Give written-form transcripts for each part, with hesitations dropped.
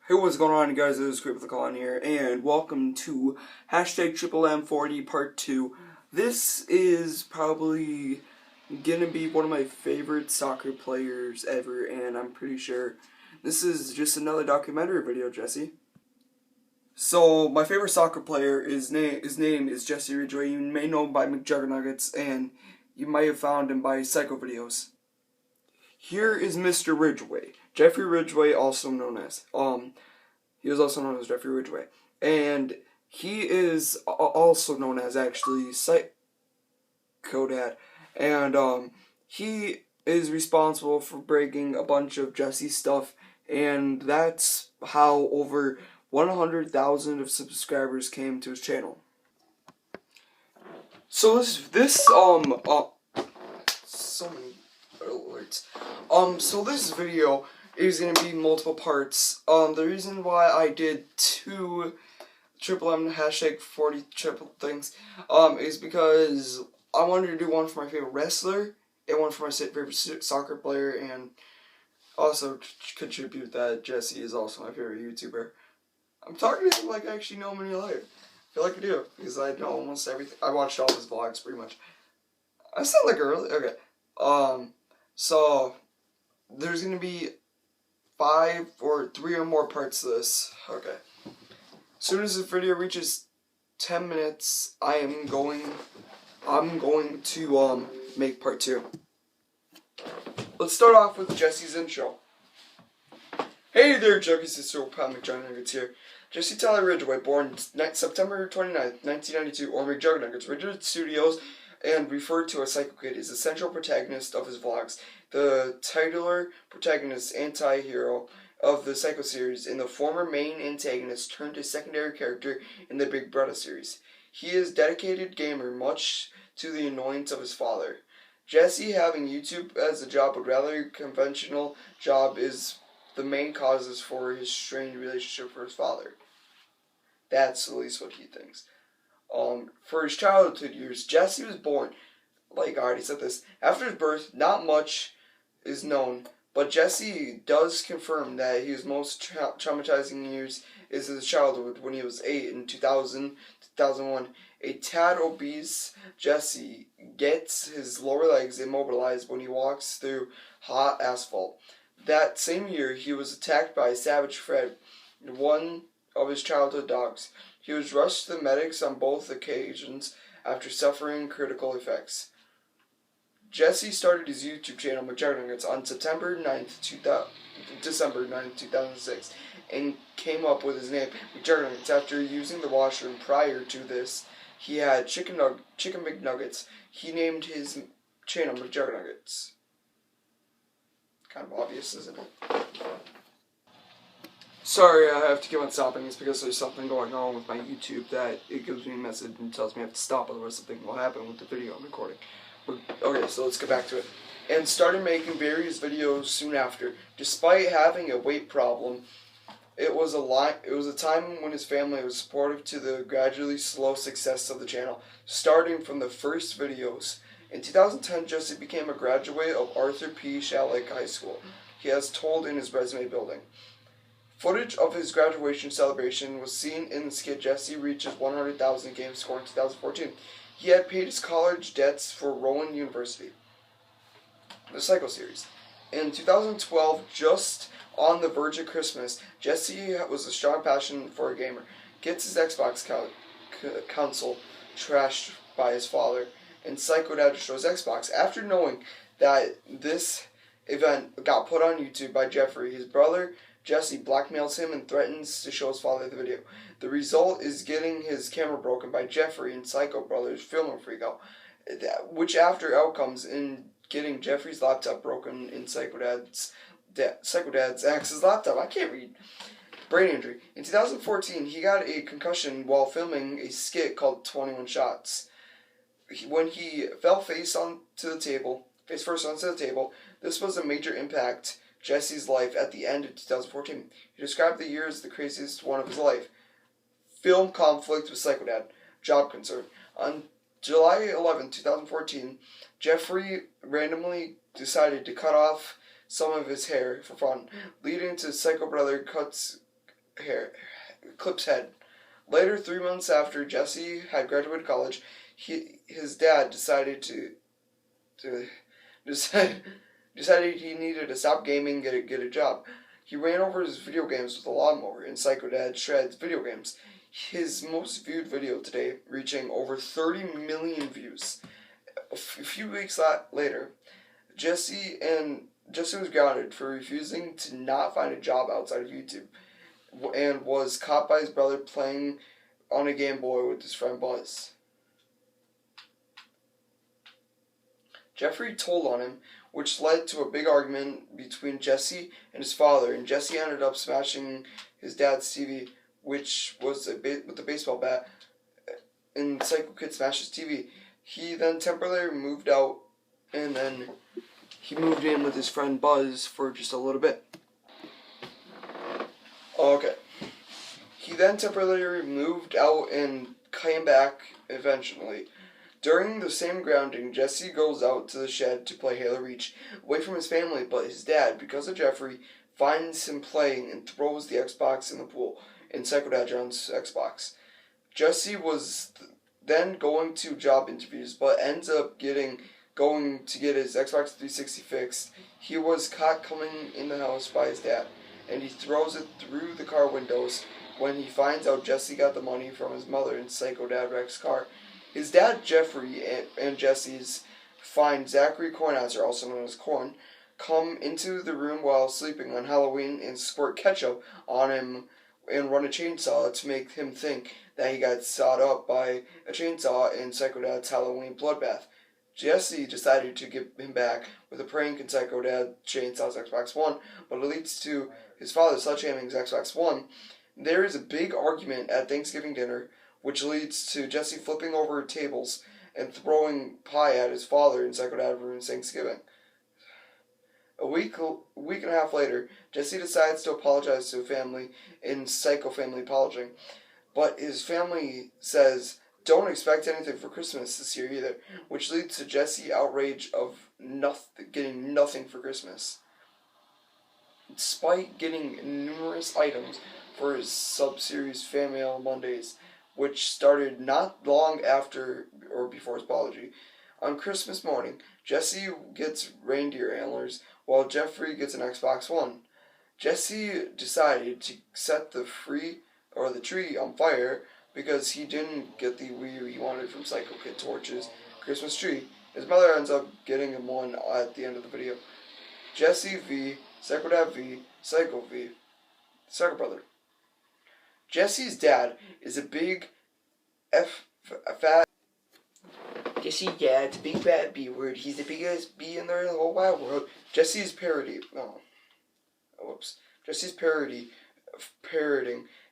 Hey, what's going on, guys? This is Creep with the Call here, and welcome to hashtag Triple M40 Part 2. This is probably gonna be one of my favorite soccer players ever, and I'm pretty sure this is just another documentary video, Jesse. So, my favorite soccer player, his name is Jesse Ridgway. You may know him by McJuggernuggets, and you might have found him by Psycho videos. Here is Mr. Ridgway. Jeffrey Ridgway, also known as, he was also known as Jeffrey Ridgway. And he is also known as, actually, Psycho Dad. And, he is responsible for breaking a bunch of Jesse's stuff, and that's how over 100,000 of subscribers came to his channel. So so many alerts. So this video is going to be multiple parts. The reason why I did two Triple M hashtag 40 triple things, is because I wanted to do one for my favorite wrestler and one for my favorite soccer player, and also contribute that Jesse is also my favorite YouTuber. I'm talking to him like I actually know him in real life. I feel like I do, because I know almost everything. I watched all his vlogs pretty much. I sound like a really, okay. So there's gonna be 5 or 3 or more parts to this. Okay. As soon as this video reaches 10 minutes, I'm going to make part 2. Let's start off with Jesse's intro. Hey there, Juggies, it's your pal McJuggernuggets here. Jesse Tyler Ridgway, born September 29th, 1992, or McJuggernuggets, Ridgway Studios, and referred to as Psycho Kid, is the central protagonist of his vlogs. The titular protagonist, anti-hero of the Psycho series, and the former main antagonist turned a secondary character in the Big Brother series. He is a dedicated gamer, much to the annoyance of his father. Jesse, having YouTube as a job, but rather conventional job, is the main causes for his strained relationship with his father. That's at least what he thinks. For his childhood years, Jesse was born, like I already said this, after his birth. Not much is known, but Jesse does confirm that his most traumatizing years is his childhood, when he was 8 in 2001. A tad obese Jesse gets his lower legs immobilized when he walks through hot asphalt. That same year, he was attacked by Savage Fred, one of his childhood dogs. He was rushed to the medics on both occasions after suffering critical effects. Jesse started his YouTube channel, McJuggernuggets, on December 9th, 2006, and came up with his name, McJuggernuggets, after using the washroom. Prior to this, he had Chicken McNuggets. He named his channel McJuggernuggets. Kind of obvious, isn't it? Sorry, I have to keep on stopping. It's because there's something going on with my YouTube that it gives me a message and tells me I have to stop, otherwise something will happen with the video I'm recording. Okay, so let's get back to it. And started making various videos soon after. Despite having a weight problem, it was a time when his family was supportive to the gradually slow success of the channel, starting from the first videos. In 2010, Jesse became a graduate of Arthur P. Shalleck High School. He has told in his resume building. Footage of his graduation celebration was seen in the skit Jesse Reaches 100,000 Game Score in 2014. He had paid his college debts for Rowan University. The Psycho series. In 2012, just on the verge of Christmas, Jesse was a strong passion for a gamer. Gets his Xbox console trashed by his father, and Psycho Dad destroys Xbox. After knowing that this event got put on YouTube by Jeffrey, his brother Jesse blackmails him and threatens to show his father the video. The result is getting his camera broken by Jeffrey and Psycho Brothers filming freakout, which after outcomes in getting Jeffrey's laptop broken in Psycho Dad's Axe's laptop. I can't read. Brain injury. In 2014, he got a concussion while filming a skit called 21 Shots. When he fell face first onto the table, this was a major impact Jesse's life at the end of 2014. He described the year as the craziest one of his life. Film conflict with Psycho Dad. Job concern. On July 11, 2014, Jeffrey randomly decided to cut off some of his hair for fun, leading to Psycho Brother cuts clips head. Later, 3 months after Jesse had graduated college, his dad decided to decide, decided he needed to stop gaming and get a job. He ran over his video games with a lawnmower, and Psycho Dad shreds video games. His most viewed video today, reaching over 30 million views. A few weeks later, Jesse was grounded for refusing to not find a job outside of YouTube, and was caught by his brother playing on a Game Boy with his friend Buzz. Jeffrey told on him, which led to a big argument between Jesse and his father, and Jesse ended up smashing his dad's TV, which was with a baseball bat, and Psycho Kid smashed his TV. He then temporarily moved out, and then he moved in with his friend Buzz for just a little bit. Okay. He then temporarily moved out and came back eventually. During the same grounding, Jesse goes out to the shed to play Halo Reach, away from his family, but his dad, because of Jeffrey, finds him playing and throws the Xbox in the pool, in Psycho Dad John's Xbox. Jesse was then going to job interviews, but ends up going to get his Xbox 360 fixed. He was caught coming in the house by his dad, and he throws it through the car windows when he finds out Jesse got the money from his mother in Psycho Dad Rex's car. His dad, Jeffrey, and Jesse's find Zachary Cornhauser, also known as Corn, come into the room while sleeping on Halloween and squirt ketchup on him and run a chainsaw to make him think that he got sawed up by a chainsaw in Psycho Dad's Halloween bloodbath. Jesse decided to get him back with a prank in Psycho Dad chainsaws Xbox One, but it leads to his father sledgehamming his Xbox One. There is a big argument at Thanksgiving dinner, which leads to Jesse flipping over tables and throwing pie at his father in Psycho Dad ruins Thanksgiving. A week and a half later, Jesse decides to apologize to family in Psycho Family Apologizing, but his family says, don't expect anything for Christmas this year either, which leads to Jesse outrage of getting nothing for Christmas. Despite getting numerous items for his sub-series Fan Mail Mondays, which started not long after or before his apology. On Christmas morning, Jesse gets reindeer antlers, while Jeffrey gets an Xbox One. Jesse decided to set the tree on fire because he didn't get the Wii U he wanted from Psycho Kid Torch's Christmas tree. His mother ends up getting him one at the end of the video. Jesse v. Psycho Dad v. Psycho v. Psycho Brother. Jesse's dad is a big fat. Jesse's dad's a big fat B word. He's the biggest B in the whole wide world. Jesse's parroting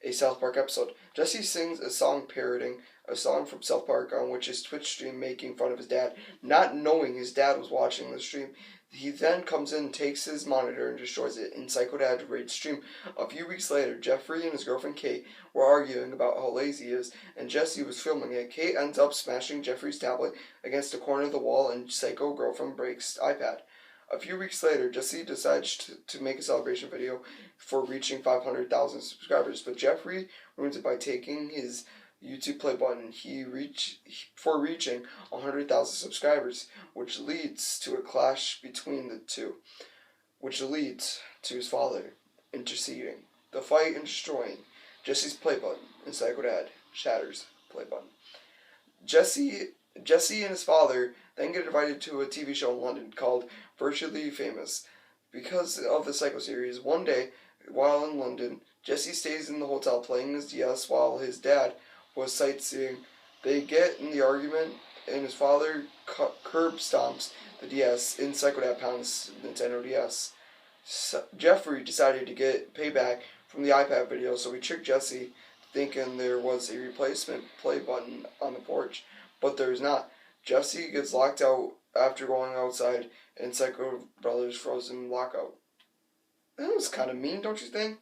a South Park episode. Jesse sings a song parroting a song from South Park on which his Twitch stream making fun of his dad, not knowing his dad was watching the stream. He then comes in, takes his monitor, and destroys it in Psycho Dad Raid's stream. A few weeks later, Jeffrey and his girlfriend Kate were arguing about how lazy he is, and Jesse was filming it. Kate ends up smashing Jeffrey's tablet against the corner of the wall, and Psycho girlfriend breaks iPad. A few weeks later, Jesse decides to make a celebration video for reaching 500,000 subscribers, but Jeffrey ruins it by taking his YouTube play button for reaching 100,000 subscribers, which leads to a clash between the two, which leads to his father interceding. The fight and destroying Jesse's play button, and Psycho Dad shatters play button. Jesse and his father then get invited to a TV show in London called Virtually Famous. Because of the Psycho series, one day, while in London, Jesse stays in the hotel playing his DS while his dad was sightseeing. They get in the argument, and his father curb stomps the DS in Psycho Dad pounds Nintendo DS. Jeffrey decided to get payback from the iPad video, so he tricked Jesse thinking there was a replacement play button on the porch, but there's not. Jesse gets locked out after going outside in Psycho Brothers Frozen Lockout. That was kind of mean, don't you think?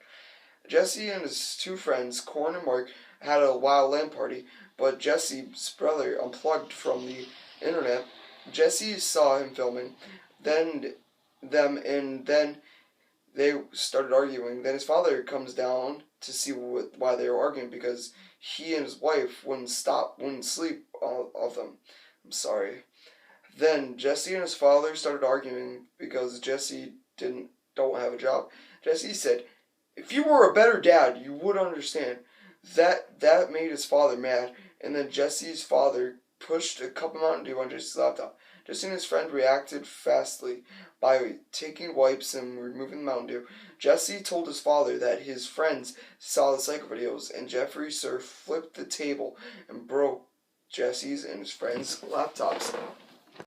Jesse and his two friends, Corn and Mark, had a wild LAN party, but Jesse's brother unplugged from the internet. Jesse saw him filming, then they started arguing. Then his father comes down to see why they were arguing, because he and his wife wouldn't sleep off them. I'm sorry. Then Jesse and his father started arguing because Jesse don't have a job. Jesse said, "If you were a better dad, you would understand." That made his father mad, and then Jesse's father pushed a cup of Mountain Dew on Jesse's laptop. Jesse and his friend reacted fastly by taking wipes and removing the Mountain Dew. Jesse told his father that his friends saw the psycho videos, and Jeffrey Sir flipped the table and broke Jesse's and his friends' laptops.